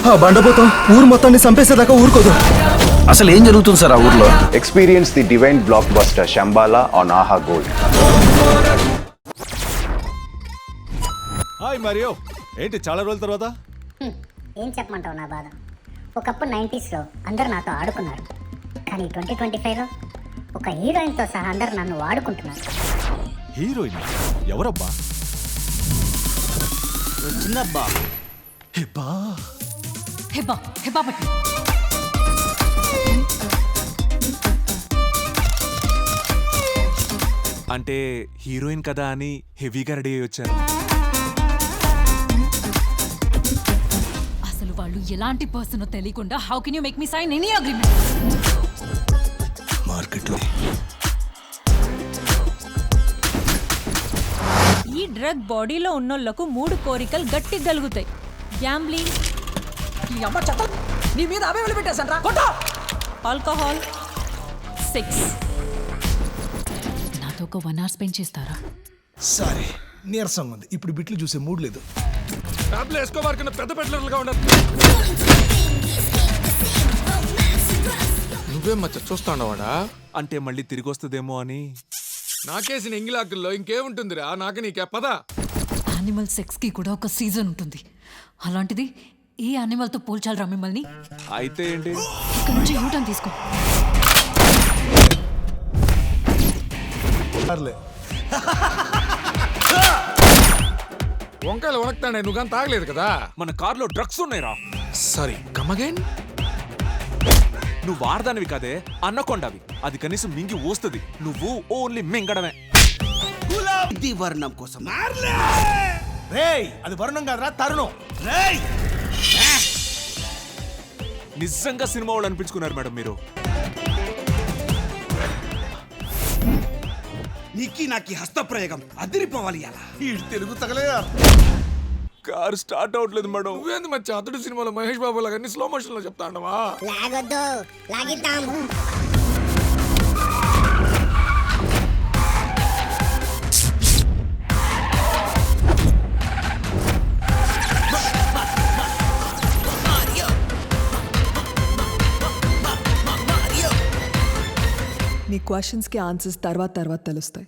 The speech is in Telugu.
ఆ బండపోతాం ఊరు మొత్తాన్ని చంపేసేదాకా ఊరుకోదు. అసలు ఏం జరుగుతుంది సార్ ఆ ఊర్లో? Experience the divine blockbuster Shambhala on Aha Gold. Hi Mario, ఏంటి చాలా రోజుల తర్వాత? ఏం చెప్పమంటావు నా బాధ. ఒకప్పుడు 90sలో అందరూ నాతో ఆడుకున్నారు, కానీ 2025లో ఒక హీరోయిన్తో సహా అందరూ నన్ను వాడుకుంటున్నారు. హీరోయిన్ ఎవరబ్బా? చిన్నబ్బా. హెబ్బా హెబ్బా హెబ్బా పట్టి అంటే హీరోయిన్ కదా అని హెవీగా రెడీ అయ్యి వచ్చాను. అసలు వాళ్ళు ఎలాంటి పర్సన్ తెలియకుండా how can you make me sign any agreement? మార్కెట్లో ఈ డ్రగ్ బాడీలో ఉన్నోళ్లకు 3 కోరికలు గట్టి గలుగుతాయి. గ్యాంబ్లింగ్, నీ మీద అవే పెట్టేసంట్రా. Alcohol, sex. నాతో ఒక 1 hour స్పెండ్ చేస్తారా? సరే, నీరసంగా ఉంది, ఇప్పుడు బిట్లు చూసే మూడ్ లేదు. టాబ్లెట్ వేసుకోవాలనుకున్న పెద్ద పెద్దలుగా ఉండదు. నువ్వేం మచ్చ చూస్తాండవాడా? అంటే మళ్ళీ తిరిగి వస్తుందేమో అని. నాకేసిన ఎంగిలాకుల్లో ఇంకేముంటుందిరా, నాకు నీకే పద. యానిమల్ సెక్స్ కి కూడా ఒక సీజన్ ఉంటుంది. అలాంటిది ఈ యానిమల్ తో పోల్చాలరా మిమ్మల్ని? అయితే ఏంటి? ఇక్కడ నుంచి యూటర్న్ తీసుకో. వంకాయలు వణకుతాడే, నువ్వు కానీ తాగలేదు కదా. మన కార్లో డ్రగ్స్ ఉన్నాయిరా. Sorry, come again. నువ్వు వారదానివి కాదే, అన్నకొండవి. అది కనీసం మింగి ఊస్తుంది, నువ్వు ఓన్లీ మింగడమే. ఇది వర్ణం కోసం. రేయ్, అది వరుణం కాదురా, తరుణం. నిజంగా సినిమా వాళ్ళు అనిపించుకున్నారు మేడం మీరు. నీకి నాకి హస్తప్రయోగం అదిరిపోవాలి. అలా ఈ తెలుగు తగలేదా? కార్ స్టార్ట్ అవట్లేదు మేడం. నువ్వేంది మచ్చ అతడు సినిమాలో మహేష్ బాబు లాగా స్లో మోషన్ లో చెప్తాండవా? లాగొద్దు, లాగిద్దాం. నీ క్వశ్చన్స్కి ఆన్సర్స్ తర్వాత తెలుస్తాయి.